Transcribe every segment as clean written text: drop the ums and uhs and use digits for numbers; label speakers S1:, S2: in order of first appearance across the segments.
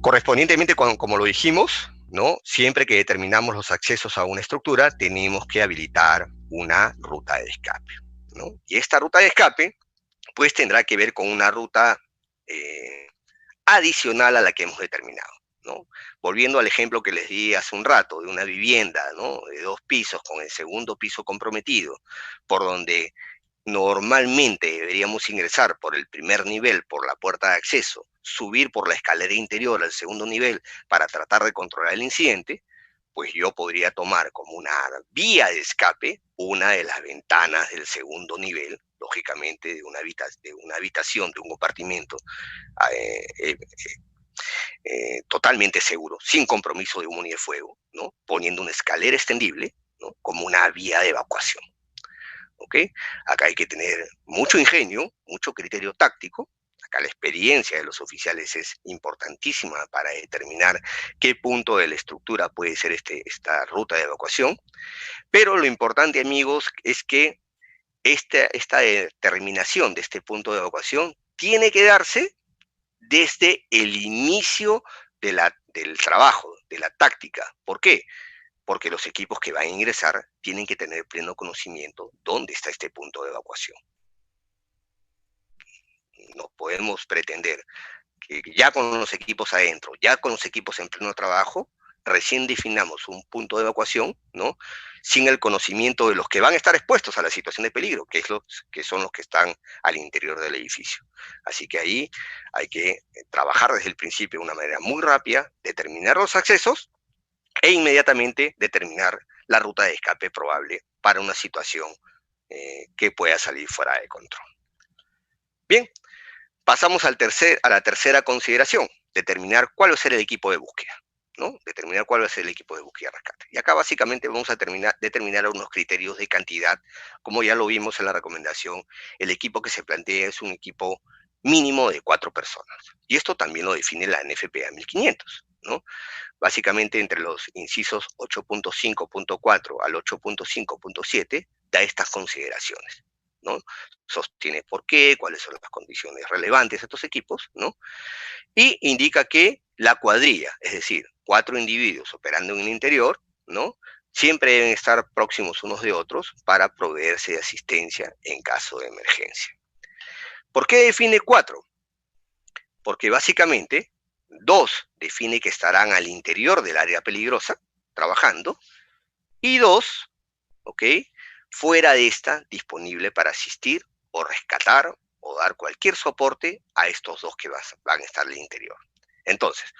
S1: Correspondientemente, como lo dijimos, ¿no? Siempre que determinamos los accesos a una estructura, tenemos que habilitar una ruta de escape, ¿no? Y esta ruta de escape, pues tendrá que ver con una ruta eh, adicional a la que hemos determinado, ¿no? Volviendo al ejemplo que les di hace un rato, de una vivienda, ¿no? De 2 pisos con el segundo piso comprometido, por donde normalmente deberíamos ingresar por el primer nivel, por la puerta de acceso, subir por la escalera interior al segundo nivel para tratar de controlar el incidente, pues yo podría tomar como una vía de escape una de las ventanas del segundo nivel, lógicamente de una habitación, de un compartimento eh, eh, totalmente seguro, sin compromiso de humo ni de fuego, ¿no? Poniendo una escalera extendible, ¿no? Como una vía de evacuación. ¿Ok? Acá hay que tener mucho ingenio, mucho criterio táctico. Acá la experiencia de los oficiales es importantísima para determinar qué punto de la estructura puede ser esta ruta de evacuación. Pero lo importante, amigos, es que esta determinación de este punto de evacuación tiene que darse desde el inicio del trabajo, de la táctica. ¿Por qué? Porque los equipos que van a ingresar tienen que tener pleno conocimiento dónde está este punto de evacuación. No podemos pretender que ya con los equipos adentro, ya con los equipos en pleno trabajo, recién definamos un punto de evacuación, ¿no? Sin el conocimiento de los que van a estar expuestos a la situación de peligro, que son los que están al interior del edificio. Así que ahí hay que trabajar desde el principio de una manera muy rápida, determinar los accesos e inmediatamente determinar la ruta de escape probable para una situación que pueda salir fuera de control. Bien, pasamos a la tercera consideración, determinar cuál va a ser el equipo de búsqueda, ¿no? Determinar cuál va a ser el equipo de búsqueda y rescate. Y acá básicamente vamos a determinar unos criterios de cantidad, como ya lo vimos en la recomendación, el equipo que se plantea es un equipo mínimo de 4 personas. Y esto también lo define la NFPA 1500, ¿no? Básicamente entre los incisos 8.5.4 al 8.5.7 da estas consideraciones, ¿no? Sostiene por qué, cuáles son las condiciones relevantes de estos equipos, ¿no? Y indica que la cuadrilla, es decir, 4 individuos operando en el interior, ¿no? Siempre deben estar próximos unos de otros para proveerse de asistencia en caso de emergencia. ¿Por qué define 4? Porque básicamente 2 define que estarán al interior del área peligrosa, trabajando, y 2, ¿ok? Fuera de esta, disponible para asistir o rescatar o dar cualquier soporte a estos 2 que van a estar al interior. Entonces,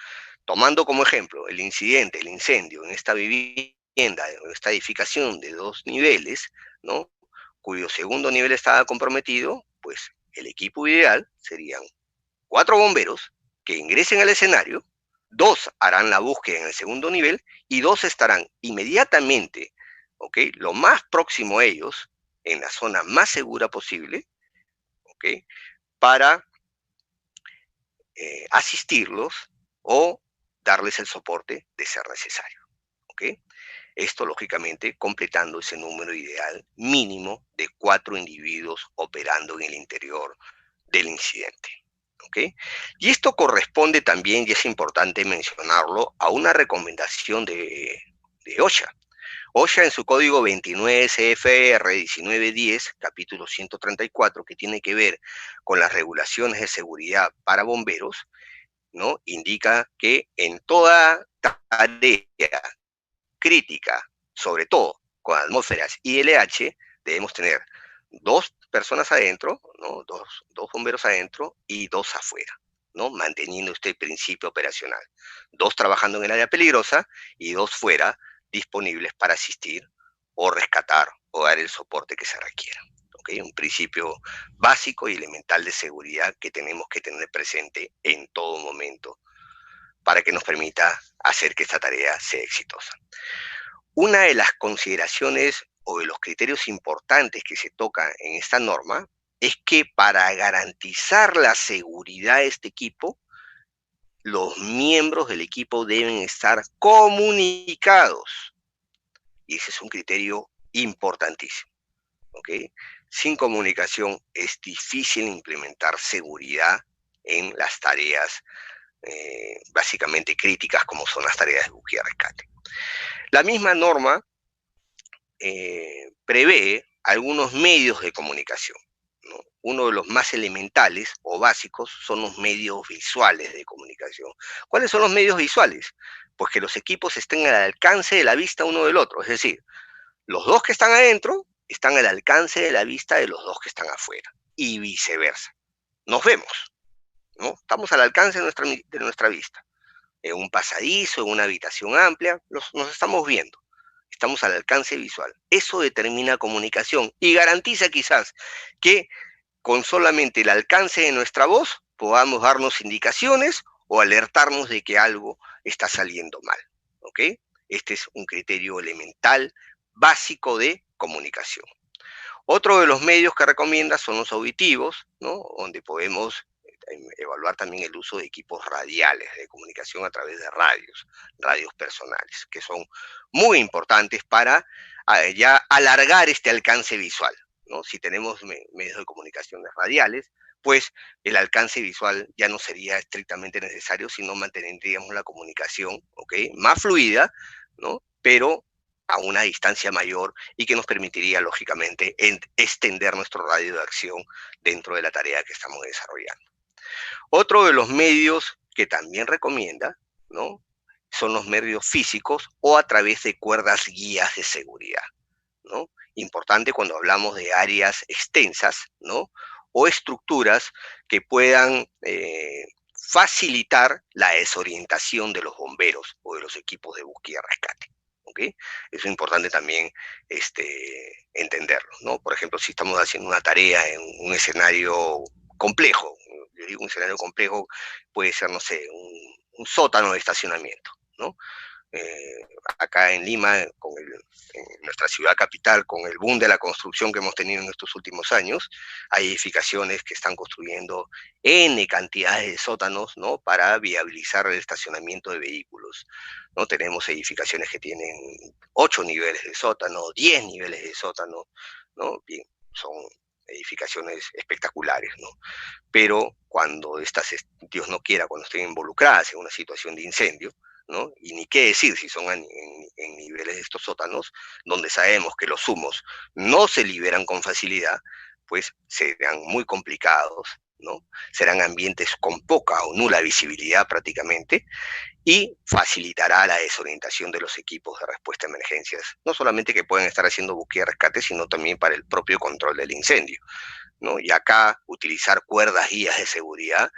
S1: tomando como ejemplo el incidente, el incendio en esta vivienda, en esta edificación de 2 niveles, ¿no? Cuyo segundo nivel estaba comprometido, pues el equipo ideal serían 4 bomberos que ingresen al escenario, 2 harán la búsqueda en el segundo nivel y 2 estarán inmediatamente, ¿ok? Lo más próximo a ellos, en la zona más segura posible, ¿ok? Para asistirlos o darles el soporte de ser necesario, ¿ok? Esto, lógicamente, completando ese número ideal mínimo de 4 individuos operando en el interior del incidente. ¿Ok? Y esto corresponde también, y es importante mencionarlo, a una recomendación de OSHA. OSHA en su código 29 CFR 1910, capítulo 134, que tiene que ver con las regulaciones de seguridad para bomberos, ¿no? Indica que en toda tarea crítica, sobre todo con atmósferas ILH, debemos tener 2 personas adentro, ¿no? Dos bomberos adentro y 2 afuera, ¿no? Manteniendo este principio operacional. 2 trabajando en el área peligrosa y 2 fuera disponibles para asistir o rescatar o dar el soporte que se requiera. ¿Okay? Un principio básico y elemental de seguridad que tenemos que tener presente en todo momento para que nos permita hacer que esta tarea sea exitosa. Una de las consideraciones o de los criterios importantes que se toca en esta norma es que para garantizar la seguridad de este equipo, los miembros del equipo deben estar comunicados. Y ese es un criterio importantísimo. ¿Ok? Sin comunicación es difícil implementar seguridad en las tareas básicamente críticas como son las tareas de búsqueda y rescate. La misma norma prevé algunos medios de comunicación, ¿no? Uno de los más elementales o básicos son los medios visuales de comunicación. ¿Cuáles son los medios visuales? Pues que los equipos estén al alcance de la vista uno del otro, es decir, los dos que están adentro están al alcance de la vista de los dos que están afuera, y viceversa. Nos vemos, ¿no? Estamos al alcance de nuestra vista. En un pasadizo, en una habitación amplia, nos estamos viendo. Estamos al alcance visual. Eso determina comunicación y garantiza quizás que con solamente el alcance de nuestra voz podamos darnos indicaciones o alertarnos de que algo está saliendo mal, ¿ok? Este es un criterio elemental, básico de comunicación. Otro de los medios que recomienda son los auditivos, ¿no? Donde podemos evaluar también el uso de equipos radiales de comunicación a través de radios personales, que son muy importantes para ya alargar este alcance visual, ¿no? Si tenemos medios de comunicaciones radiales, pues el alcance visual ya no sería estrictamente necesario, sino mantendríamos la comunicación, ¿ok? Más fluida, ¿no? Pero a una distancia mayor y que nos permitiría, lógicamente, extender nuestro radio de acción dentro de la tarea que estamos desarrollando. Otro de los medios que también recomienda, ¿no? Son los medios físicos o a través de cuerdas guías de seguridad, ¿no? Importante cuando hablamos de áreas extensas, ¿no? O estructuras que puedan facilitar la desorientación de los bomberos o de los equipos de búsqueda y rescate. ¿Okay? Eso es importante también entenderlo, ¿no? Por ejemplo, si estamos haciendo una tarea en un escenario complejo, yo digo un escenario complejo, puede ser, no sé, un sótano de estacionamiento, ¿no? Acá en Lima, en nuestra ciudad capital, con el boom de la construcción que hemos tenido en estos últimos años, hay edificaciones que están construyendo N cantidades de sótanos, ¿no? Para viabilizar el estacionamiento de vehículos, ¿no? Tenemos edificaciones que tienen 8 niveles de sótano, 10 niveles de sótano, ¿no? Bien, son edificaciones espectaculares, ¿no? Pero cuando estas, Dios no quiera, cuando estén involucradas en una situación de incendio, ¿no? Y ni qué decir si son en niveles de estos sótanos, donde sabemos que los humos no se liberan con facilidad, pues serán muy complicados, ¿no? Serán ambientes con poca o nula visibilidad prácticamente, y facilitará la desorientación de los equipos de respuesta a emergencias, no solamente que pueden estar haciendo búsqueda y rescate, sino también para el propio control del incendio, ¿no? Y acá utilizar cuerdas guías de seguridad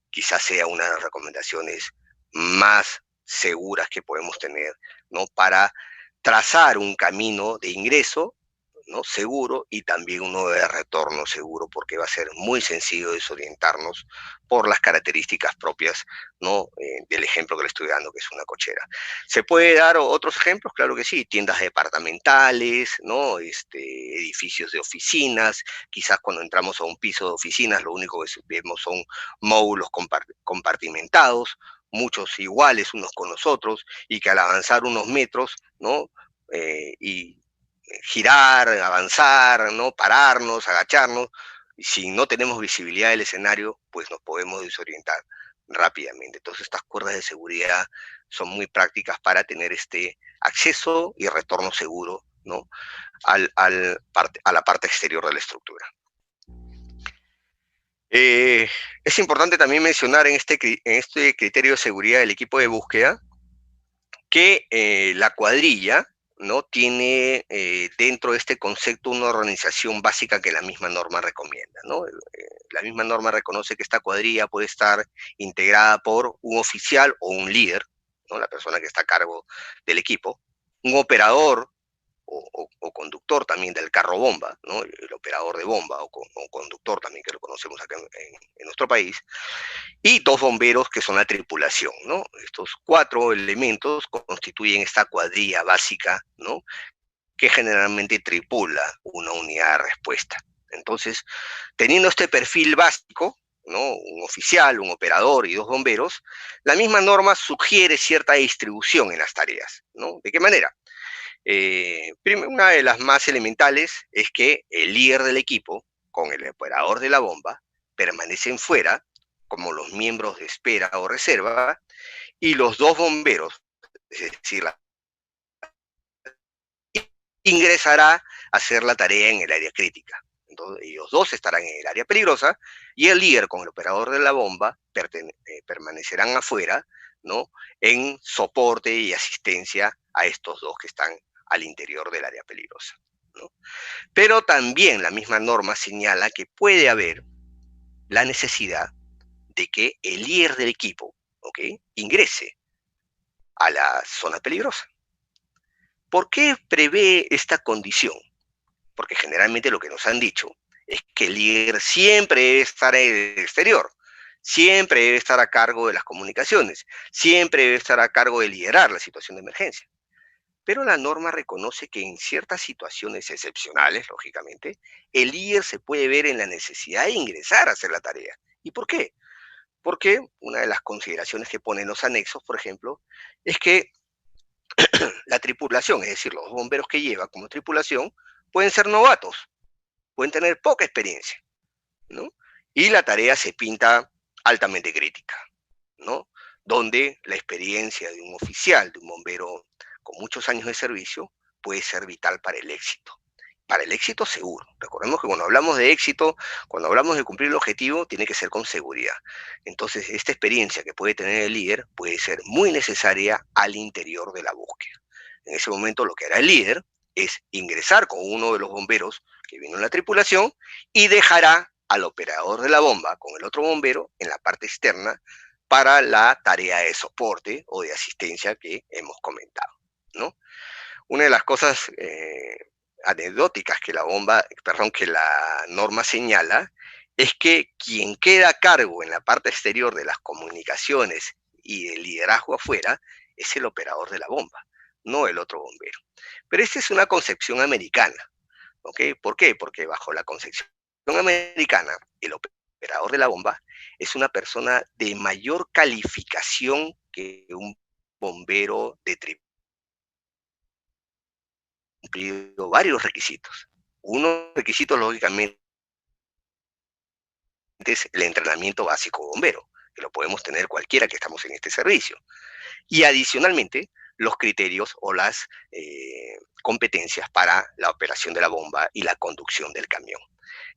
S1: quizás sea una de las recomendaciones más seguras que podemos tener, ¿no? Para trazar un camino de ingreso, ¿no? Seguro, y también uno de retorno seguro, porque va a ser muy sencillo desorientarnos por las características propias, ¿no? Del ejemplo que le estoy dando, que es una cochera. ¿Se puede dar otros ejemplos? Claro que sí, tiendas departamentales, ¿no? Edificios de oficinas, quizás cuando entramos a un piso de oficinas lo único que vemos son módulos compartimentados, muchos iguales unos con los otros, y que al avanzar unos metros, ¿no? Y girar, avanzar, ¿no? Pararnos, agacharnos. Y si no tenemos visibilidad del escenario, pues nos podemos desorientar rápidamente. Entonces estas cuerdas de seguridad son muy prácticas para tener este acceso y retorno seguro, ¿no? A la parte exterior de la estructura. Es importante también mencionar en este criterio de seguridad del equipo de búsqueda que la cuadrilla, ¿no? Tiene dentro de este concepto una organización básica que la misma norma recomienda, ¿no? La misma norma reconoce que esta cuadrilla puede estar integrada por un oficial o un líder, ¿no? La persona que está a cargo del equipo, un operador o conductor también del carro bomba, ¿no? El operador de bomba o conductor también, que lo conocemos acá en nuestro país, y 2 bomberos que son la tripulación, ¿no? Estos 4 elementos constituyen esta cuadrilla básica, ¿no? Que generalmente tripula una unidad de respuesta. Entonces, teniendo este perfil básico, ¿no? Un oficial, un operador y 2 bomberos, la misma norma sugiere cierta distribución en las tareas, ¿no? ¿De qué manera? Una de las más elementales es que el líder del equipo, con el operador de la bomba, permanecen fuera como los miembros de espera o reserva, y los 2 bomberos, es decir, ingresará a hacer la tarea en el área crítica. Entonces, ellos 2 estarán en el área peligrosa y el líder con el operador de la bomba permanecerán afuera, ¿no? En soporte y asistencia a estos 2 que están al interior del área peligrosa, ¿no? Pero también la misma norma señala que puede haber la necesidad de que el líder del equipo, ¿ok?, ingrese a la zona peligrosa. ¿Por qué prevé esta condición? Porque generalmente lo que nos han dicho es que el líder siempre debe estar en el exterior, siempre debe estar a cargo de las comunicaciones, siempre debe estar a cargo de liderar la situación de emergencia. Pero la norma reconoce que en ciertas situaciones excepcionales, lógicamente, el líder se puede ver en la necesidad de ingresar a hacer la tarea. ¿Y por qué? Porque una de las consideraciones que ponen los anexos, por ejemplo, es que la tripulación, es decir, los bomberos que lleva como tripulación, pueden ser novatos, pueden tener poca experiencia, ¿no? Y la tarea se pinta altamente crítica, ¿no? Donde la experiencia de un oficial, de un bombero con muchos años de servicio, puede ser vital para el éxito. Para el éxito seguro. Recordemos que cuando hablamos de éxito, cuando hablamos de cumplir el objetivo, tiene que ser con seguridad. Entonces, esta experiencia que puede tener el líder puede ser muy necesaria al interior de la búsqueda. En ese momento, lo que hará el líder es ingresar con uno de los bomberos que vino en la tripulación y dejará al operador de la bomba con el otro bombero en la parte externa para la tarea de soporte o de asistencia que hemos comentado, ¿no? Una de las cosas anecdóticas que que la norma señala es que quien queda a cargo en la parte exterior de las comunicaciones y el liderazgo afuera es el operador de la bomba, no el otro bombero. Pero esta es una concepción americana, ¿ok? ¿Por qué? Porque bajo la concepción americana, el operador de la bomba es una persona de mayor calificación que un bombero de cumplido varios requisitos. Uno de los requisitos, lógicamente, es el entrenamiento básico bombero, que lo podemos tener cualquiera que estamos en este servicio. Y adicionalmente, los criterios o las competencias para la operación de la bomba y la conducción del camión.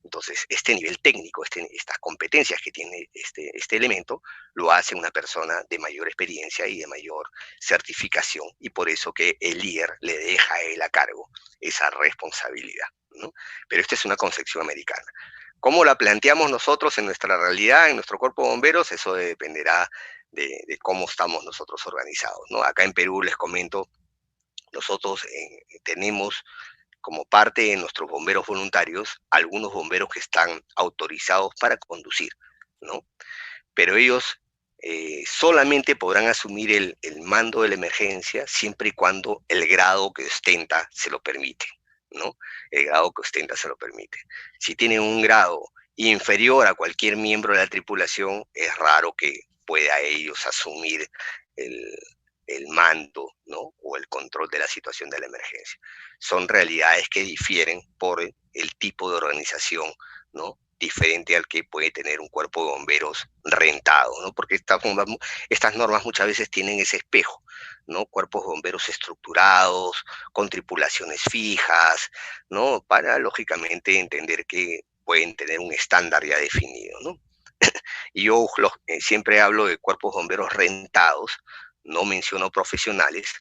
S1: Entonces, este nivel técnico, estas competencias que tiene este elemento, lo hace una persona de mayor experiencia y de mayor certificación, y por eso que el líder le deja a él a cargo esa responsabilidad, ¿no? Pero esta es una concepción americana. ¿Cómo la planteamos nosotros en nuestra realidad, en nuestro cuerpo de bomberos? Eso dependerá de cómo estamos nosotros organizados, ¿no? Acá en Perú, les comento, nosotros tenemos como parte de nuestros bomberos voluntarios algunos bomberos que están autorizados para conducir, ¿no? Pero ellos solamente podrán asumir el mando de la emergencia siempre y cuando el grado que ostenta se lo permite, ¿no? El grado que ostenta se lo permite. Si tienen un grado inferior a cualquier miembro de la tripulación, es raro que pueda ellos asumir el, el mando, ¿no?, o el control de la situación de la emergencia. Son realidades que difieren por el tipo de organización, ¿no?, diferente al que puede tener un cuerpo de bomberos rentado, ¿no? Porque estas normas muchas veces tienen ese espejo, ¿no? Cuerpos de bomberos estructurados, con tripulaciones fijas, ¿no? Para, lógicamente, entender que pueden tener un estándar ya definido, ¿no? Y yo siempre hablo de cuerpos de bomberos rentados, no menciono profesionales,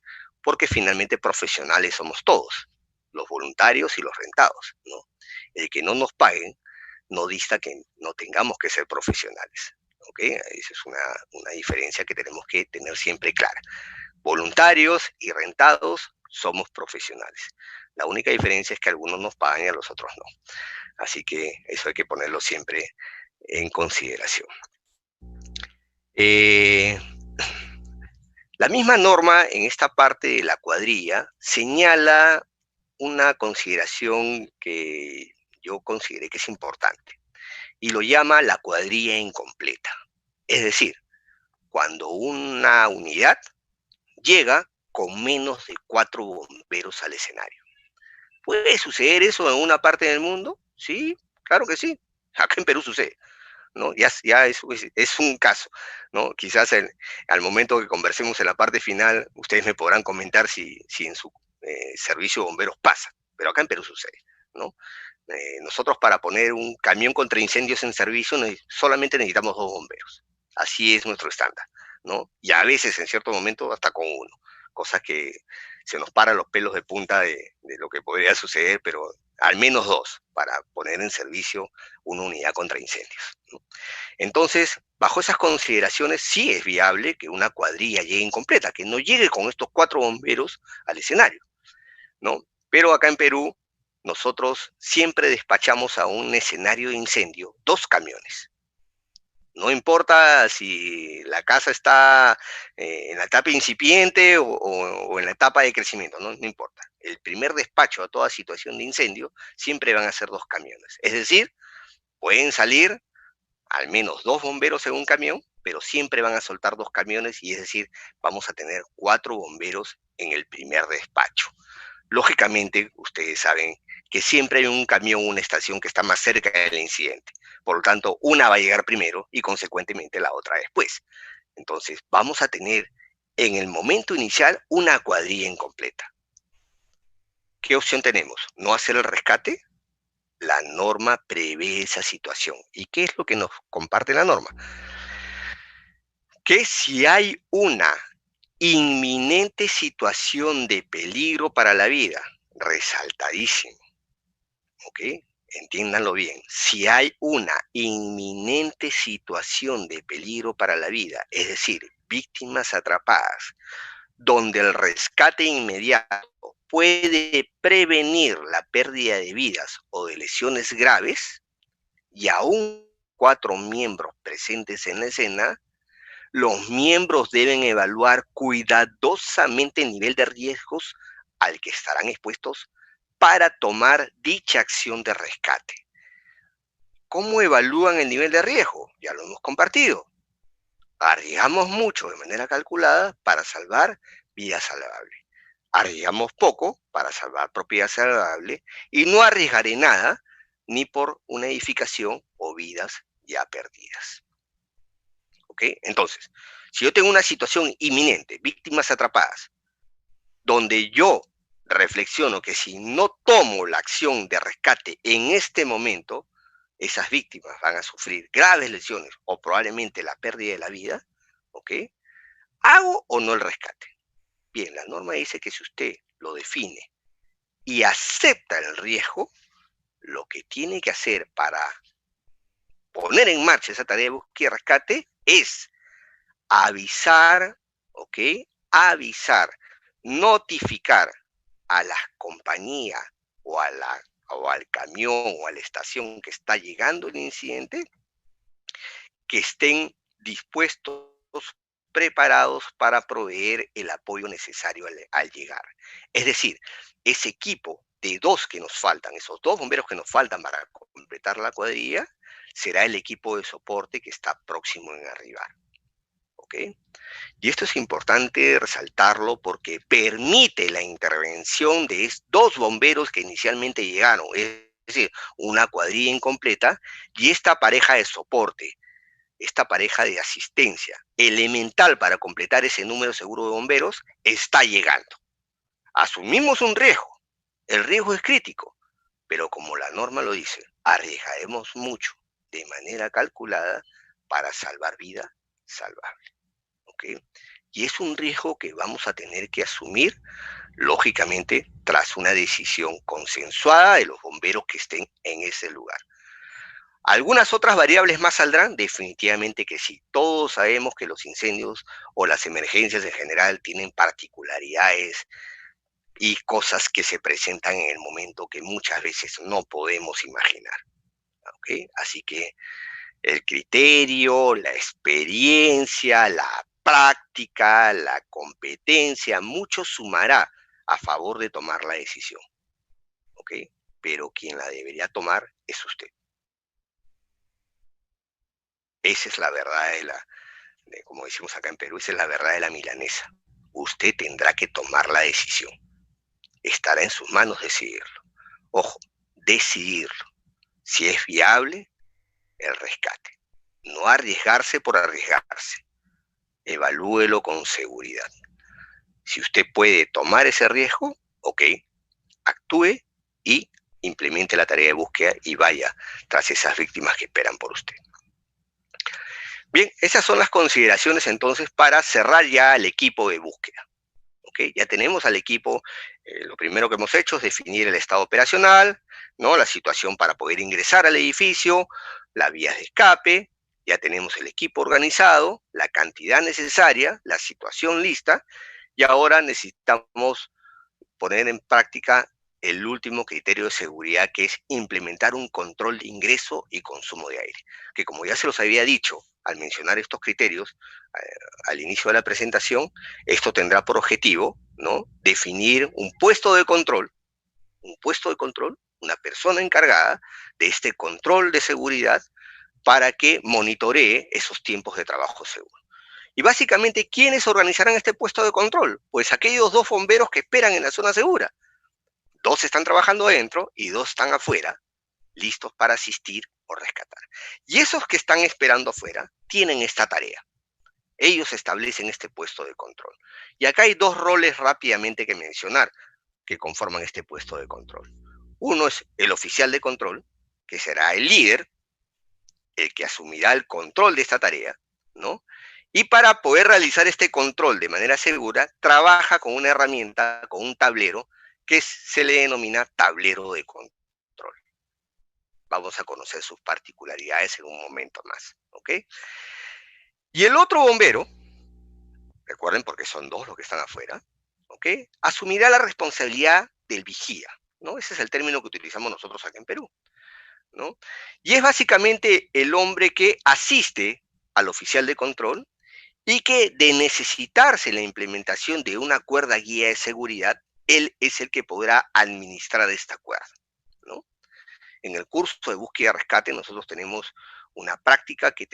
S1: porque finalmente profesionales somos todos, los voluntarios y los rentados, ¿no? El que no nos paguen no dista que no tengamos que ser profesionales, ¿ok? Esa es una diferencia que tenemos que tener siempre clara. Voluntarios y rentados somos profesionales. La única diferencia es que algunos nos pagan y a los otros no. Así que eso hay que ponerlo siempre en consideración. La misma norma en esta parte de la cuadrilla señala una consideración que yo consideré que es importante, y lo llama la cuadrilla incompleta. Es decir, cuando una unidad llega con menos de 4 bomberos al escenario. ¿Puede suceder eso en una parte del mundo? Sí, claro que sí. Acá en Perú sucede. ¿no? Ya es un caso, ¿no? Quizás al momento que conversemos en la parte final, ustedes me podrán comentar si en su servicio de bomberos pasa, pero acá en Perú sucede, ¿no? Nosotros para poner un camión contra incendios en servicio solamente necesitamos 2 bomberos. Así es nuestro estándar, ¿no? Y a veces, en cierto momento, hasta con uno. Cosa que se nos paran los pelos de punta de lo que podría suceder, pero al menos 2 para poner en servicio una unidad contra incendios, ¿no? Entonces, bajo esas consideraciones, sí es viable que una cuadrilla llegue incompleta, que no llegue con estos 4 bomberos al escenario, ¿no? Pero acá en Perú, nosotros siempre despachamos a un escenario de incendio 2 camiones. No importa si la casa está en la etapa incipiente o en la etapa de crecimiento, no importa. El primer despacho a toda situación de incendio siempre van a ser 2 camiones. Es decir, pueden salir al menos 2 bomberos en un camión, pero siempre van a soltar 2 camiones y es decir, vamos a tener 4 bomberos en el primer despacho. Lógicamente, ustedes saben que siempre hay un camión, una estación que está más cerca del incidente. Por lo tanto, una va a llegar primero y consecuentemente la otra después. Entonces, vamos a tener en el momento inicial una cuadrilla incompleta. ¿Qué opción tenemos? ¿No hacer el rescate? La norma prevé esa situación. ¿Y qué es lo que nos comparte la norma? Que si hay una inminente situación de peligro para la vida, resaltadísimo, ¿ok? Entiéndanlo bien. Si hay una inminente situación de peligro para la vida, es decir, víctimas atrapadas, donde el rescate inmediato puede prevenir la pérdida de vidas o de lesiones graves, y aún 4 miembros presentes en la escena, los miembros deben evaluar cuidadosamente el nivel de riesgos al que estarán expuestos para tomar dicha acción de rescate. ¿Cómo evalúan el nivel de riesgo? Ya lo hemos compartido. Arriesgamos mucho de manera calculada para salvar vidas salvables. Arriesgamos poco para salvar propiedad salvable y no arriesgaré nada ni por una edificación o vidas ya perdidas. ¿Ok? Entonces, si yo tengo una situación inminente, víctimas atrapadas, donde yo reflexiono que si no tomo la acción de rescate en este momento, esas víctimas van a sufrir graves lesiones o probablemente la pérdida de la vida, ¿ok? ¿Hago o no el rescate? Bien, la norma dice que si usted lo define y acepta el riesgo, lo que tiene que hacer para poner en marcha esa tarea de búsqueda y rescate es avisar, ¿ok? Avisar, notificar a la compañía o, o al camión o a la estación que está llegando el incidente, que estén dispuestos, preparados para proveer el apoyo necesario al llegar. Es decir, ese equipo de 2 que nos faltan, esos 2 bomberos que nos faltan para completar la cuadrilla, será el equipo de soporte que está próximo en arribar. ¿Ok? Y esto es importante resaltarlo porque permite la intervención de 2 bomberos que inicialmente llegaron, es decir, una cuadrilla incompleta, y esta pareja de soporte, esta pareja de asistencia, elemental para completar ese número seguro de bomberos, está llegando. Asumimos un riesgo, el riesgo es crítico, pero como la norma lo dice, arriesgaremos mucho de manera calculada para salvar vida salvable. ¿Ok? Y es un riesgo que vamos a tener que asumir, lógicamente, tras una decisión consensuada de los bomberos que estén en ese lugar. ¿Algunas otras variables más saldrán? Definitivamente que sí. Todos sabemos que los incendios o las emergencias en general tienen particularidades y cosas que se presentan en el momento que muchas veces no podemos imaginar. ¿Ok? Así que el criterio, la experiencia, la práctica, la competencia, mucho sumará a favor de tomar la decisión, ¿ok? Pero quien la debería tomar es usted. Esa es la verdad como decimos acá en Perú, esa es la verdad de la milanesa. Usted tendrá que tomar la decisión. Estará en sus manos decidirlo. Ojo, decidirlo. Si es viable, el rescate. no arriesgarse por arriesgarse. Evalúelo con seguridad. Si usted puede tomar ese riesgo, ok, actúe y implemente la tarea de búsqueda y vaya tras esas víctimas que esperan por usted. Bien, esas son las consideraciones entonces para cerrar ya el equipo de búsqueda. ¿Okay? Ya tenemos al equipo, lo primero que hemos hecho es definir el estado operacional, ¿no? La situación para poder ingresar al edificio, las vías de escape, ya tenemos el equipo organizado, la cantidad necesaria, la situación lista, y ahora necesitamos poner en práctica el último criterio de seguridad, que es implementar un control de ingreso y consumo de aire, que como ya se los había dicho al mencionar estos criterios al inicio de la presentación, esto tendrá por objetivo, ¿no?, definir un puesto de control, una persona encargada de este control de seguridad para que monitoree esos tiempos de trabajo seguro. Y básicamente, ¿quiénes organizarán este puesto de control? Pues aquellos 2 bomberos que esperan en la zona segura. 2 están trabajando dentro y 2 están afuera, listos para asistir o rescatar. Y esos que están esperando afuera tienen esta tarea. Ellos establecen este puesto de control. Y acá hay 2 roles rápidamente que mencionar que conforman este puesto de control. Uno es el oficial de control, que será el líder, el que asumirá el control de esta tarea, ¿no? Y para poder realizar este control de manera segura, trabaja con una herramienta, con un tablero, que se le denomina tablero de control. Vamos a conocer sus particularidades en un momento más, ¿ok? Y el otro bombero, recuerden porque son 2 los que están afuera, ¿ok? Asumirá la responsabilidad del vigía, ¿no? Ese es el término que utilizamos nosotros acá en Perú, ¿no? Y es básicamente el hombre que asiste al oficial de control y que, de necesitarse la implementación de una cuerda guía de seguridad, él es el que podrá administrar esta cuerda, ¿no? En el curso de búsqueda y rescate nosotros tenemos una práctica que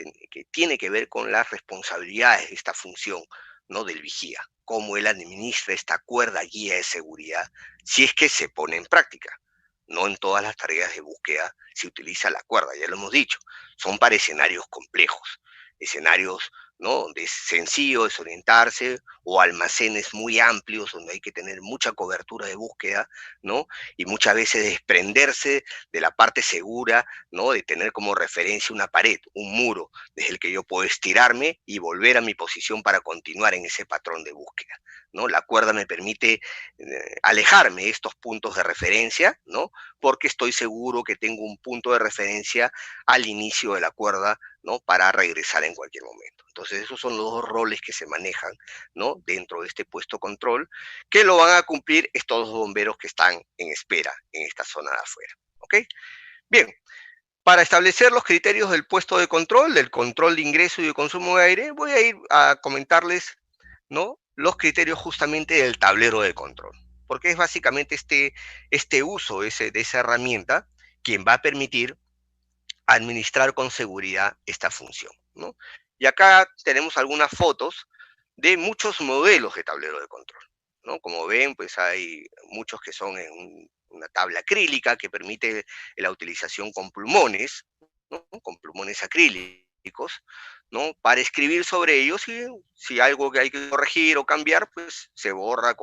S1: tiene que ver con las responsabilidades de esta función, ¿no?, del vigía, cómo él administra esta cuerda guía de seguridad, si es que se pone en práctica. No en todas las tareas de búsqueda se utiliza la cuerda, ya lo hemos dicho, son para escenarios complejos, escenarios, ¿no?, donde es sencillo desorientarse, o almacenes muy amplios donde hay que tener mucha cobertura de búsqueda, ¿no? Y muchas veces desprenderse de la parte segura, ¿no?, de tener como referencia una pared, un muro, desde el que yo puedo estirarme y volver a mi posición para continuar en ese patrón de búsqueda, ¿no? La cuerda me permite alejarme de estos puntos de referencia, ¿no?, porque estoy seguro que tengo un punto de referencia al inicio de la cuerda, ¿no?, para regresar en cualquier momento. Entonces, esos son los 2 roles que se manejan, ¿no?, dentro de este puesto control, que lo van a cumplir estos 2 bomberos que están en espera en esta zona de afuera, ¿ok? Bien, para establecer los criterios del puesto de control, del control de ingreso y de consumo de aire, voy a ir a comentarles, ¿no?, los criterios justamente del tablero de control, porque es básicamente este uso de esa herramienta quien va a permitir administrar con seguridad esta función, ¿no? Y acá tenemos algunas fotos de muchos modelos de tablero de control, ¿no? Como ven, pues hay muchos que son en una tabla acrílica que permite la utilización con plumones, ¿no?, con plumones acrílicos, ¿no?, para escribir sobre ellos, y si algo que hay que corregir o cambiar, pues se borra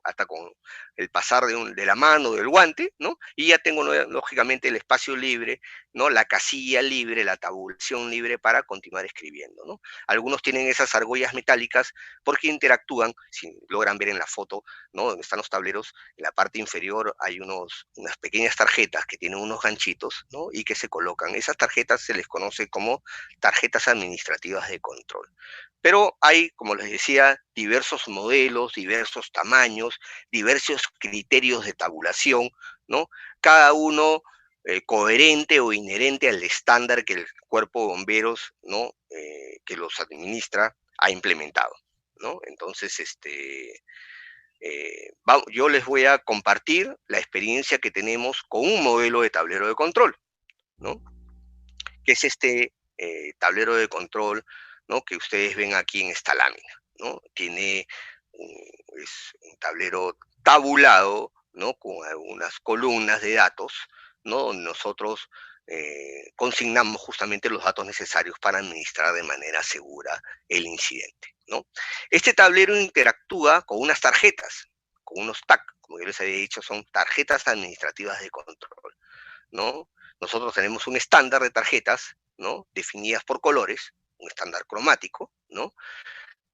S1: hasta con el pasar de la mano, del guante, ¿no? Y ya tengo lógicamente el espacio libre, ¿no?, la casilla libre, la tabulación libre para continuar escribiendo, ¿no? Algunos tienen esas argollas metálicas porque interactúan, si logran ver en la foto, ¿no?, donde están los tableros, en la parte inferior hay unas pequeñas tarjetas que tienen unos ganchitos, ¿no?, y que se colocan. Esas tarjetas se les conoce como tarjetas administrativas de control. Pero hay, como les decía, diversos modelos, diversos tamaños, diversos criterios de tabulación, ¿no? Cada uno coherente o inherente al estándar que el cuerpo de bomberos, ¿no?, que los administra, ha implementado, ¿no? Entonces, yo les voy a compartir la experiencia que tenemos con un modelo de tablero de control, ¿no?, que es este tablero de control, ¿no?, que ustedes ven aquí en esta lámina, ¿no? Es un tablero tabulado, ¿no?, con algunas columnas de datos, ¿no?, donde nosotros consignamos justamente los datos necesarios para administrar de manera segura el incidente, ¿no? Este tablero interactúa con unas tarjetas, con unos TAC, como yo les había dicho, son tarjetas administrativas de control, ¿no? Nosotros tenemos un estándar de tarjetas, ¿no? Definidas por colores, un estándar cromático, ¿no?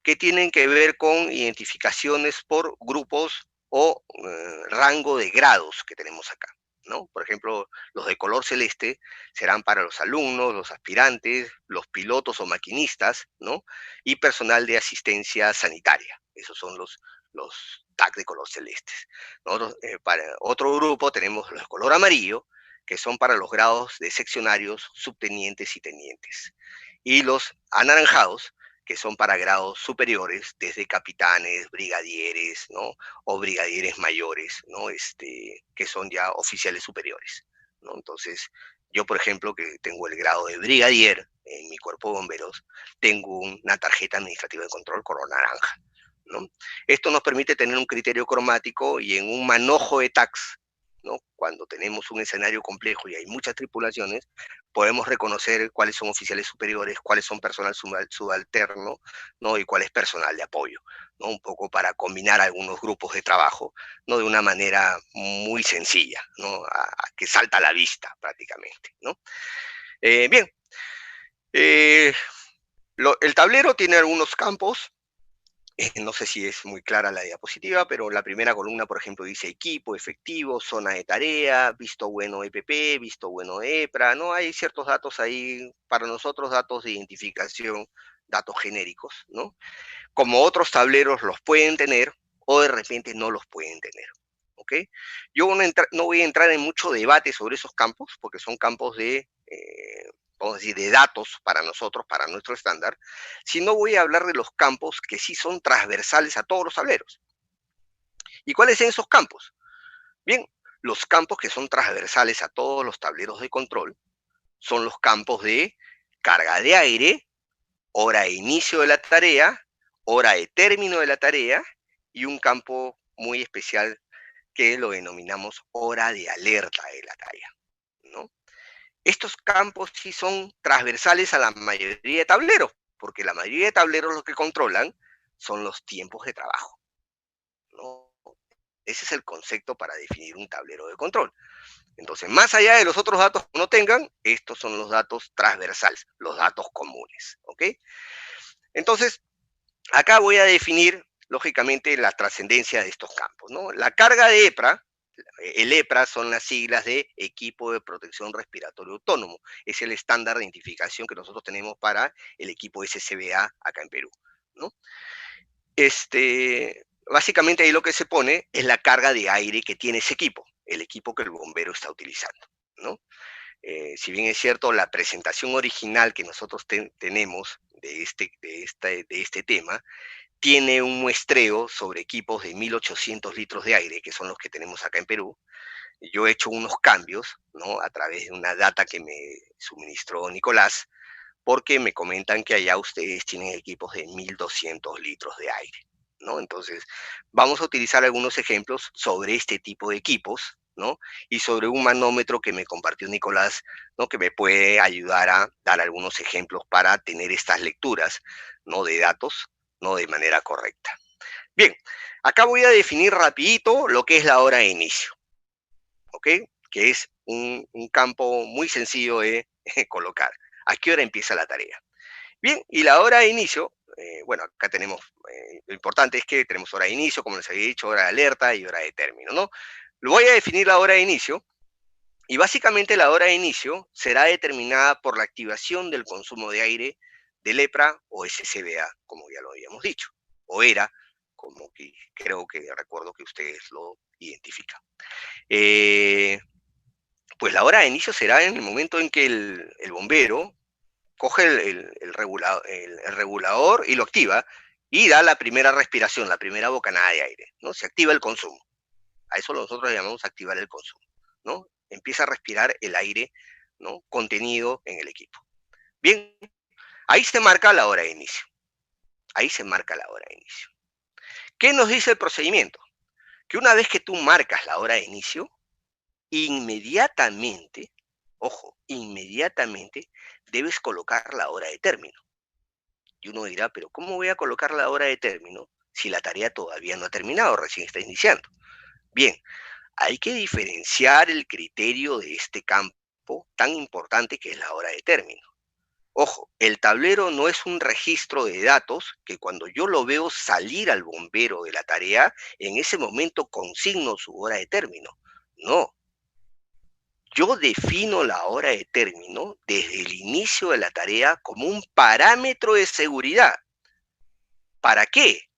S1: Que tienen que ver con identificaciones por grupos o rango de grados que tenemos acá, ¿no? Por ejemplo, los de color celeste serán para los alumnos, los aspirantes, los pilotos o maquinistas, ¿no? Y personal de asistencia sanitaria. Esos son los TAC de color celeste. Nosotros, para otro grupo tenemos los de color amarillo, que son para los grados de seccionarios, subtenientes y tenientes. Y los anaranjados, que son para grados superiores, desde capitanes, brigadieres, ¿no? O brigadieres mayores, ¿no? Que son ya oficiales superiores, ¿no? Entonces, yo, por ejemplo, que tengo el grado de brigadier en mi cuerpo de bomberos, tengo una tarjeta administrativa de control color naranja, ¿no? Esto nos permite tener un criterio cromático y en un manojo de tags, ¿no? Cuando tenemos un escenario complejo y hay muchas tripulaciones, podemos reconocer cuáles son oficiales superiores, cuáles son personal subalterno, ¿no? Y cuál es personal de apoyo, ¿no? Un poco para combinar algunos grupos de trabajo, ¿no? De una manera muy sencilla, ¿no? Que salta a la vista prácticamente, ¿no? Bien, eh, el tablero tiene algunos campos. No sé si es muy clara la diapositiva, pero la primera columna, por ejemplo, dice equipo, efectivo, zona de tarea, visto bueno EPP, visto bueno EPRA, ¿no? Hay ciertos datos ahí, para nosotros, datos de identificación, datos genéricos, ¿no? Como otros tableros los pueden tener o de repente no los pueden tener, ¿ok? Yo no voy a entrar en mucho debate sobre esos campos, porque son campos de vamos a decir, de datos para nosotros, para nuestro estándar, sino voy a hablar de los campos que sí son transversales a todos los tableros. ¿Y cuáles son esos campos? Bien, los campos que son transversales a todos los tableros de control son los campos de carga de aire, hora de inicio de la tarea, hora de término de la tarea y un campo muy especial que lo denominamos hora de alerta de la tarea, ¿no? Estos campos sí son transversales a la mayoría de tableros, porque la mayoría de tableros lo que controlan son los tiempos de trabajo, ¿no? Ese es el concepto para definir un tablero de control. Entonces, más allá de los otros datos que no tengan, estos son los datos transversales, los datos comunes, ¿ok? Entonces, acá voy a definir, lógicamente, la trascendencia de estos campos, ¿no? La carga de EPRA, el EPRA son las siglas de Equipo de Protección Respiratorio Autónomo. Es el estándar de identificación que nosotros tenemos para el equipo SCBA acá en Perú, ¿no? Básicamente ahí lo que se pone es la carga de aire que tiene ese equipo, el equipo que el bombero está utilizando, ¿no? Si bien es cierto, la presentación original que nosotros tenemos de este tema tiene un muestreo sobre equipos de 1.800 litros de aire, que son los que tenemos acá en Perú. Yo he hecho unos cambios, ¿no? A través de una data que me suministró Nicolás, porque me comentan que allá ustedes tienen equipos de 1.200 litros de aire, ¿no? Entonces, vamos a utilizar algunos ejemplos sobre este tipo de equipos, ¿no? Y sobre un manómetro que me compartió Nicolás, ¿no? Que me puede ayudar a dar algunos ejemplos para tener estas lecturas, ¿no? De datos, ¿no? De manera correcta. Bien, acá voy a definir rapidito lo que es la hora de inicio, ¿ok? Que es un campo muy sencillo de colocar. ¿A qué hora empieza la tarea? Bien, y la hora de inicio, bueno, acá tenemos, lo importante es que tenemos hora de inicio, como les había dicho, hora de alerta y hora de término, ¿no? Lo voy a definir la hora de inicio, y básicamente la hora de inicio será determinada por la activación del consumo de aire del EPRA o SCBA, como ya lo habíamos dicho, o era, como que creo que recuerdo que ustedes lo identifican. Pues la hora de inicio será en el momento en que el bombero coge el regulador y lo activa y da la primera respiración, la primera bocanada de aire, ¿no? Se activa el consumo. A eso nosotros le llamamos activar el consumo, ¿no? Empieza a respirar el aire, ¿no? Contenido en el equipo. Bien, ahí se marca la hora de inicio. Ahí se marca la hora de inicio. ¿Qué nos dice el procedimiento? Que una vez que tú marcas la hora de inicio, inmediatamente, ojo, inmediatamente debes colocar la hora de término. Y uno dirá, pero ¿cómo voy a colocar la hora de término si la tarea todavía no ha terminado, recién está iniciando? Bien, hay que diferenciar el criterio de este campo tan importante que es la hora de término. Ojo, el tablero no es un registro de datos que cuando yo lo veo salir al bombero de la tarea, en ese momento consigno su hora de término. No, yo defino la hora de término desde el inicio de la tarea como un parámetro de seguridad. ¿Para qué?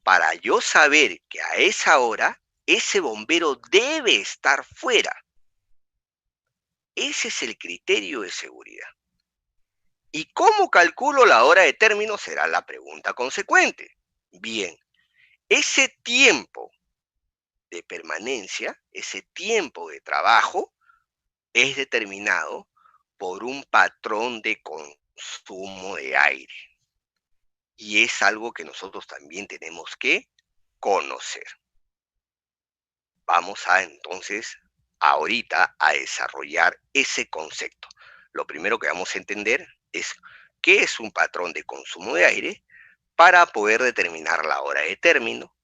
S1: Para yo saber que a esa hora ese bombero debe estar fuera. Ese es el criterio de seguridad. ¿Y cómo calculo la hora de término? Será la pregunta consecuente. Bien, ese tiempo de permanencia, ese tiempo de trabajo, es determinado por un patrón de consumo de aire. Y es algo que nosotros también tenemos que conocer. Vamos a entonces ahorita a desarrollar ese concepto. Lo primero que vamos a entender es qué es un patrón de consumo de aire para poder determinar la hora de término,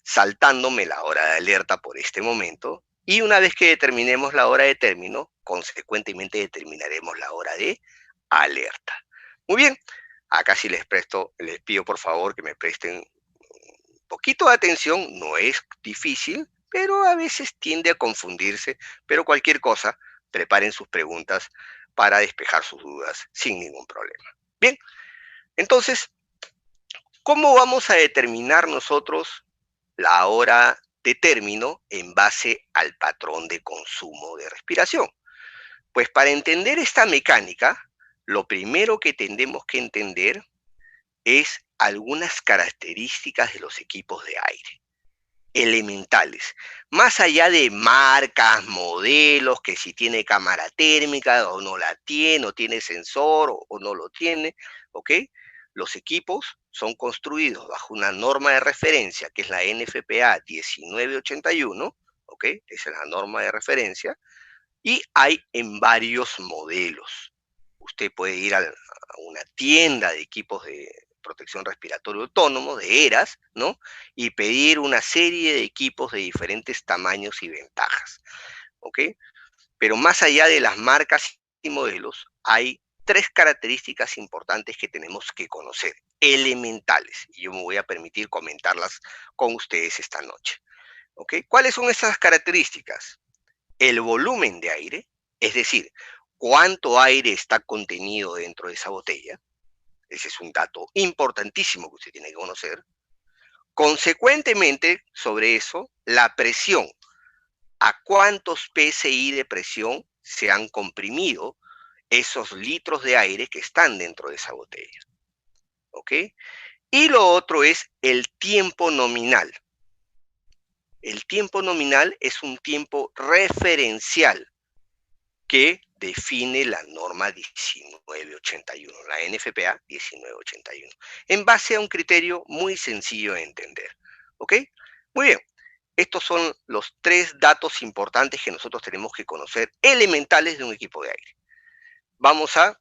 S1: saltándome la hora de alerta por este momento. Y una vez que determinemos la hora de término, consecuentemente determinaremos la hora de alerta. Muy bien, acá sí les pido por favor que me presten un poquito de atención, no es difícil, pero a veces tiende a confundirse, pero cualquier cosa, preparen sus preguntas para despejar sus dudas sin ningún problema. Bien, entonces, ¿cómo vamos a determinar nosotros la hora de término en base al patrón de consumo de respiración? Pues para entender esta mecánica, lo primero que tenemos que entender es algunas características de los equipos de aire, elementales, más allá de marcas, modelos, que si tiene cámara térmica o no la tiene, o tiene sensor o no lo tiene, ¿ok? Los equipos son construidos bajo una norma de referencia que es la NFPA 1981, ¿ok? Esa es la norma de referencia, y hay en varios modelos. Usted puede ir a una tienda de equipos de protección respiratoria autónomo, de ERAS, ¿no? Y pedir una serie de equipos de diferentes tamaños y ventajas, ¿ok? Pero más allá de las marcas y modelos, hay tres características importantes que tenemos que conocer, elementales, y yo me voy a permitir comentarlas con ustedes esta noche, ¿ok? ¿Cuáles son esas características? El volumen de aire, es decir, cuánto aire está contenido dentro de esa botella. Ese es un dato importantísimo que usted tiene que conocer. Consecuentemente, sobre eso, la presión. ¿A cuántos PSI de presión se han comprimido esos litros de aire que están dentro de esa botella? ¿Ok? Y lo otro es el tiempo nominal. El tiempo nominal es un tiempo referencial que define la norma 1981, la NFPA 1981, en base a un criterio muy sencillo de entender. ¿Ok? Muy bien. Estos son los tres datos importantes que nosotros tenemos que conocer, elementales de un equipo de aire. Vamos a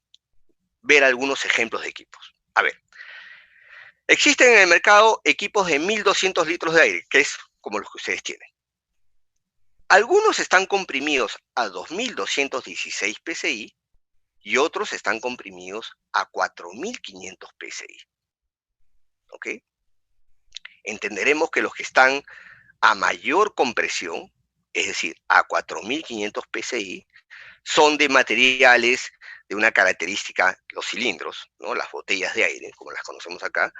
S1: ver algunos ejemplos de equipos. A ver, existen en el mercado equipos de 1200 litros de aire, que es como los que ustedes tienen. Algunos están comprimidos a 2216 psi y otros están comprimidos a 4500 psi. ¿Ok? Entenderemos que los que están a mayor compresión, es decir, a 4500 psi, son de materiales de una característica, los cilindros, ¿no? Las botellas de aire, como las conocemos acá,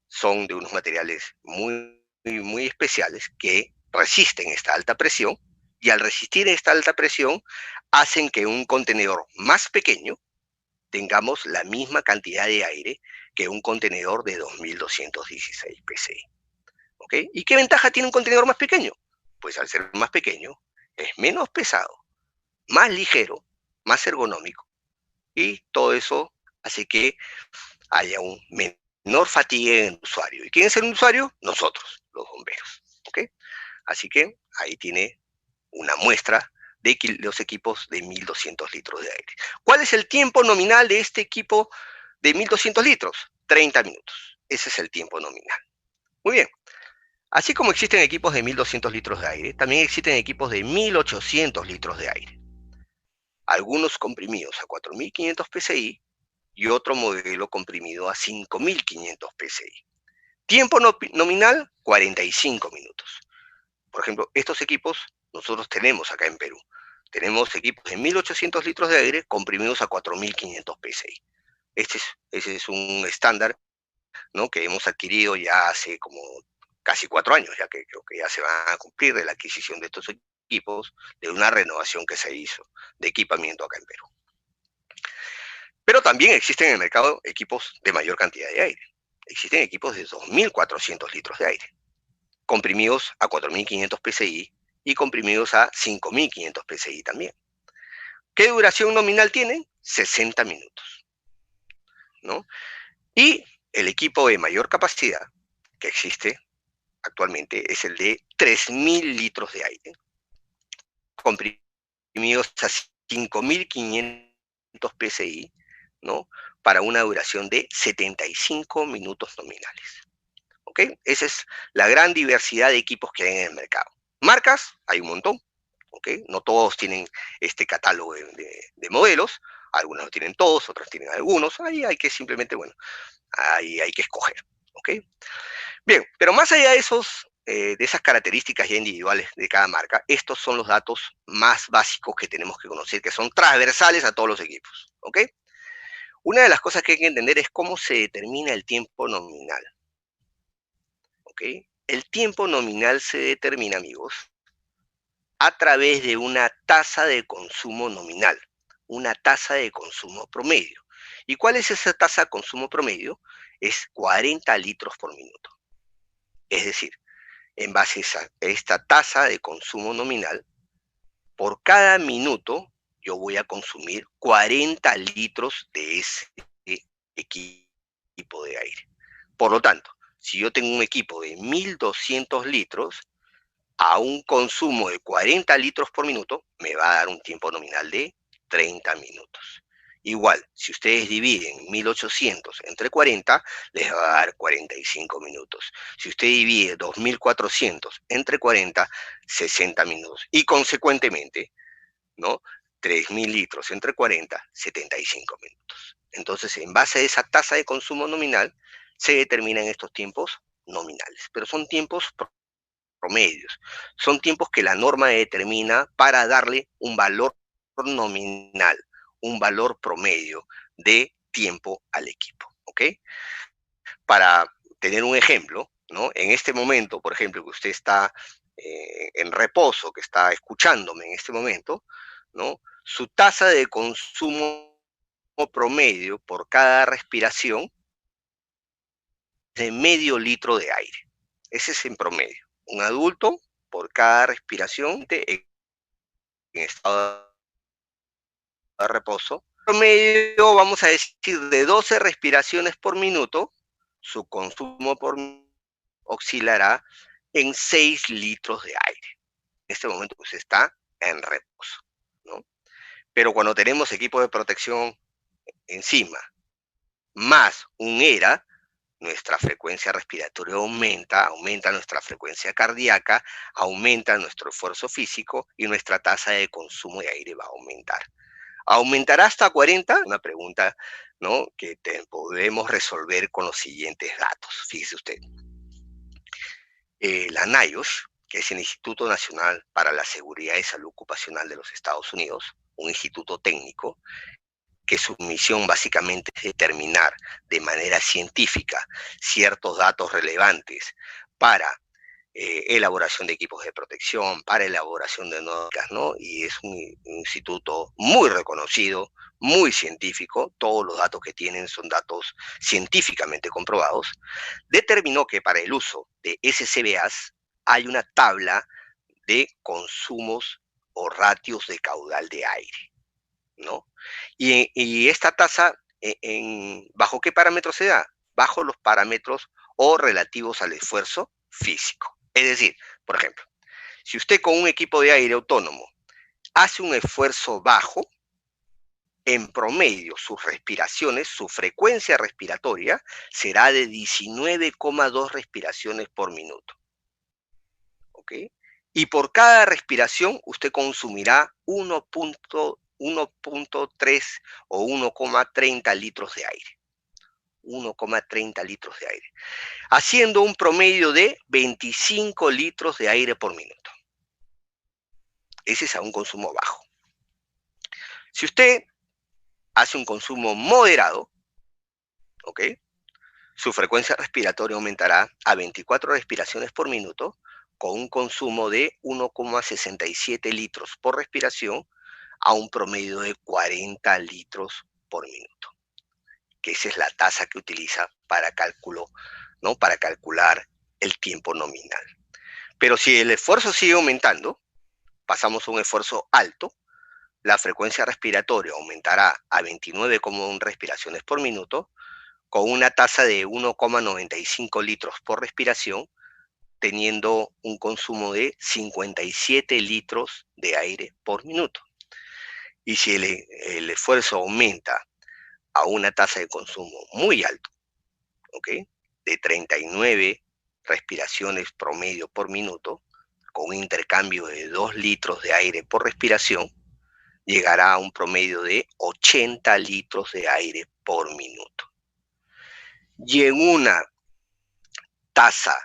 S1: son de unos materiales muy especiales que resisten esta alta presión, y al resistir esta alta presión hacen que un contenedor más pequeño tengamos la misma cantidad de aire que un contenedor de 2216 psi. ¿Ok? ¿Y qué ventaja tiene un contenedor más pequeño? Pues al ser más pequeño es menos pesado, más ligero, más ergonómico, y todo eso hace que haya un menor fatiga en el usuario. ¿Y quién es el usuario? Nosotros, los bomberos. ¿Ok? Así que ahí tiene una muestra de los equipos de 1200 litros de aire. ¿Cuál es el tiempo nominal de este equipo de 1200 litros? 30 minutos. Ese es el tiempo nominal. Muy bien. Así como existen equipos de 1200 litros de aire, también existen equipos de 1800 litros de aire. Algunos comprimidos a 4500 psi y otro modelo comprimido a 5500 psi. Tiempo nominal, 45 minutos. Por ejemplo, estos equipos nosotros tenemos acá en Perú. Tenemos equipos de 1800 litros de aire comprimidos a 4500 psi. Ese es un estándar, ¿no?, que hemos adquirido ya hace como casi 4 años, ya que creo que ya se van a cumplir de la adquisición de estos equipos, de una renovación que se hizo de equipamiento acá en Perú. Pero también existen en el mercado equipos de mayor cantidad de aire. Existen equipos de 2400 litros de aire, comprimidos a 4500 psi y comprimidos a 5500 psi también. ¿Qué duración nominal tienen? 60 minutos, ¿no? Y el equipo de mayor capacidad que existe actualmente es el de 3000 litros de aire, comprimidos a 5500 psi, ¿no?, para una duración de 75 minutos nominales. ¿Ok? Esa es la gran diversidad de equipos que hay en el mercado. Marcas, hay un montón. ¿Ok? No todos tienen este catálogo de modelos. Algunos lo tienen todos, otros tienen algunos. Ahí hay que simplemente, bueno, ahí hay que escoger. ¿Ok? Bien, pero más allá de esas características ya individuales de cada marca, estos son los datos más básicos que tenemos que conocer, que son transversales a todos los equipos. ¿Ok? Una de las cosas que hay que entender es cómo se determina el tiempo nominal. ¿Ok? El tiempo nominal se determina, amigos, a través de una tasa de consumo nominal, una tasa de consumo promedio. ¿Y cuál es esa tasa de consumo promedio? Es 40 litros por minuto. Es decir, en base a esta tasa de consumo nominal, por cada minuto yo voy a consumir 40 litros de ese equipo de aire. Por lo tanto, si yo tengo un equipo de 1200 litros, a un consumo de 40 litros por minuto, me va a dar un tiempo nominal de 30 minutos. Igual, si ustedes dividen 1800 entre 40, les va a dar 45 minutos. Si usted divide 2400 entre 40, 60 minutos. Y consecuentemente, ¿no?, 3000 litros entre 40, 75 minutos. Entonces, en base a esa tasa de consumo nominal, se determinan estos tiempos nominales. Pero son tiempos promedios. Son tiempos que la norma determina para darle un valor nominal, un valor promedio de tiempo al equipo. ¿Ok? Para tener un ejemplo, ¿no?, en este momento, por ejemplo, que usted está en reposo, que está escuchándome en este momento, ¿no?, su tasa de consumo promedio por cada respiración es de medio litro de aire. Ese es en promedio. Un adulto, por cada respiración en estado de reposo, promedio, vamos a decir, de 12 respiraciones por minuto, su consumo por oscilará en 6 litros de aire. En este momento pues está en reposo, ¿no? Pero cuando tenemos equipo de protección encima, más un ERA, nuestra frecuencia respiratoria aumenta nuestra frecuencia cardíaca, aumenta nuestro esfuerzo físico y nuestra tasa de consumo de aire va a aumentar. ¿Aumentará hasta 40? Una pregunta, ¿no?, que podemos resolver con los siguientes datos. Fíjese usted. La NIOSH, que es el Instituto Nacional para la Seguridad y Salud Ocupacional de los Estados Unidos, un instituto técnico, que su misión básicamente es determinar de manera científica ciertos datos relevantes para elaboración de equipos de protección, para elaboración de normas, ¿no? Y es un instituto muy reconocido, muy científico, todos los datos que tienen son datos científicamente comprobados. Determinó que para el uso de SCBAs hay una tabla de consumos o ratios de caudal de aire, ¿no? Y esta tasa, ¿bajo qué parámetros se da? Bajo los parámetros o relativos al esfuerzo físico. Es decir, por ejemplo, si usted con un equipo de aire autónomo hace un esfuerzo bajo, en promedio sus respiraciones, su frecuencia respiratoria será de 19,2 respiraciones por minuto. ¿Ok? Y por cada respiración usted consumirá 1.3 o 1,30 litros de aire. 1,30 litros de aire, haciendo un promedio de 25 litros de aire por minuto. Ese es a un consumo bajo. Si usted hace un consumo moderado, ¿ok? Su frecuencia respiratoria aumentará a 24 respiraciones por minuto, con un consumo de 1,67 litros por respiración, a un promedio de 40 litros por minuto, que esa es la tasa que utiliza para cálculo, ¿no? Para calcular el tiempo nominal. Pero si el esfuerzo sigue aumentando, pasamos a un esfuerzo alto, la frecuencia respiratoria aumentará a 29,1 respiraciones por minuto, con una tasa de 1,95 litros por respiración, teniendo un consumo de 57 litros de aire por minuto. Y si el esfuerzo aumenta a una tasa de consumo muy alto, ¿ok? De 39 respiraciones promedio por minuto, con un intercambio de 2 litros de aire por respiración, llegará a un promedio de 80 litros de aire por minuto. Y en una tasa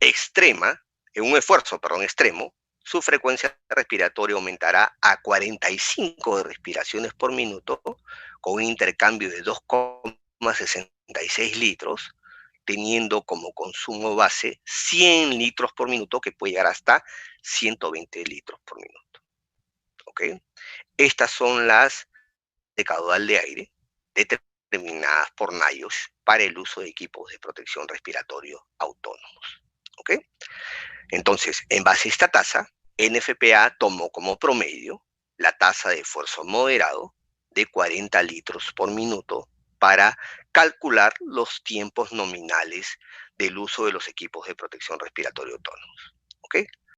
S1: extrema, en un esfuerzo, perdón, extremo, su frecuencia respiratoria aumentará a 45 respiraciones por minuto, con un intercambio de 2,66 litros, teniendo como consumo base 100 litros por minuto, que puede llegar hasta 120 litros por minuto. ¿Ok? Estas son las de caudal de aire determinadas por NIOSH para el uso de equipos de protección respiratorio autónomos. ¿Ok? Entonces, en base a esta tasa, NFPA tomó como promedio la tasa de esfuerzo moderado de 40 litros por minuto para calcular los tiempos nominales del uso de los equipos de protección respiratoria autónomos. ¿Ok?